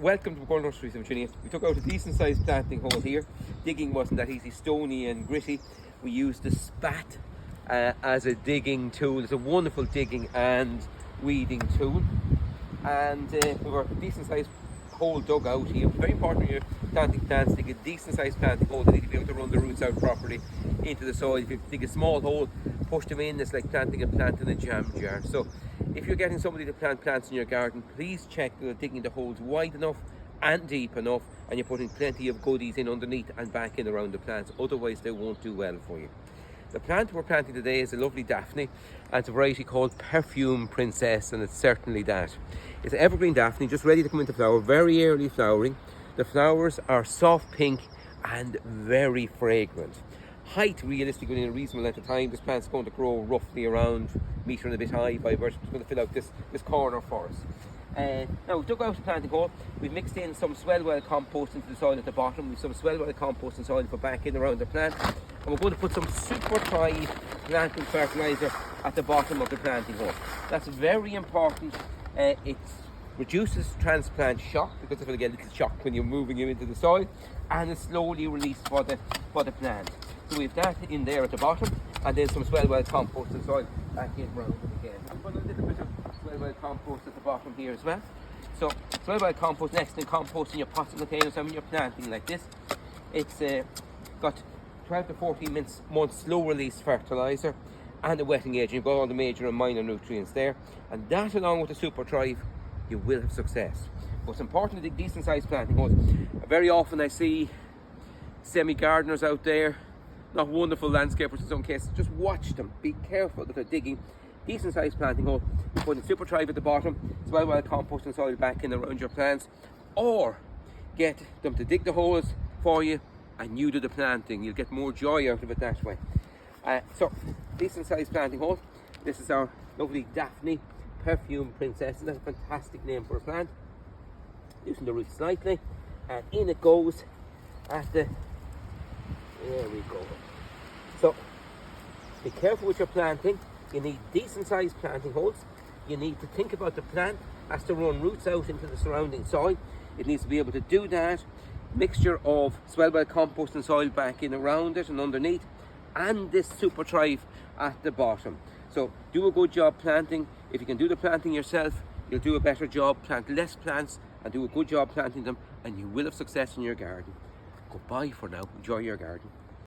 Welcome to Pergola Nurseries in Virginia. We took out a decent sized planting hole here. Digging wasn't that easy, stony and gritty. We used the spat as a digging tool. It's a wonderful digging and weeding tool. And we were a decent sized hole dug out here. It's very important when you're planting plants, dig a decent sized planting hole. They need to be able to run the roots out properly into the soil. If you dig a small hole, push them in, it's like planting a plant in a jam jar. So if you're getting somebody to plant plants in your garden, please check that they're digging the holes wide enough and deep enough, and you're putting plenty of goodies in underneath and back in around the plants. Otherwise they won't do well for you. The plant we're planting today is a lovely Daphne, and it's a variety called Perfume Princess, and it's certainly that. It's an evergreen Daphne, just ready to come into flower, very early flowering. The flowers are soft pink and very fragrant. Height, realistically, within a reasonable length of time, this plant's going to grow roughly around a metre and a bit high by virtue. It's going to fill out this corner for us. Now, we've dug out the planting hole. We've mixed in some swell compost into the soil at the bottom. We've some swell compost and soil for back in around the plant. And we're going to put some super tried planting fertiliser at the bottom of the planting hole. That's very important. It reduces transplant shock, because it'll get a little shock when you're moving it into the soil, and it's slowly released for the plant. So we have that in there at the bottom, and then some swell compost and soil back in round it again. I'll put a little bit of swell compost at the bottom here as well. So swell compost next to compost in your pots and containers, and when you're planting like this, it's got 12 to 14 months slow release fertiliser and a wetting agent. You've got all the major and minor nutrients there, and that along with the Super Thrive, you will have success. But it's important to dig decent sized planting holes. Very often I see semi-gardeners out there, not wonderful landscapers in some cases, just watch them, be careful that they're digging decent sized planting hole, putting Super Thrive at the bottom, swell compost and soil back in around your plants, or get them to dig the holes for you and you do the planting. You'll get more joy out of it that way. So, decent sized planting hole. This is our lovely Daphne Perfume Princess. That's a fantastic name for a plant. Loosen the roots slightly, and in it goes at the, there we go. So be careful with your planting. You need decent sized planting holes. You need to think about the plant has to run roots out into the surrounding soil. It needs to be able to do that. Mixture of swell compost and soil back in around it and underneath, and this Super Thrive at the bottom. So do a good job planting. If you can do the planting yourself, you'll do a better job. Plant less plants and do a good job planting them, and you will have success in your garden. Goodbye for now. Enjoy your garden.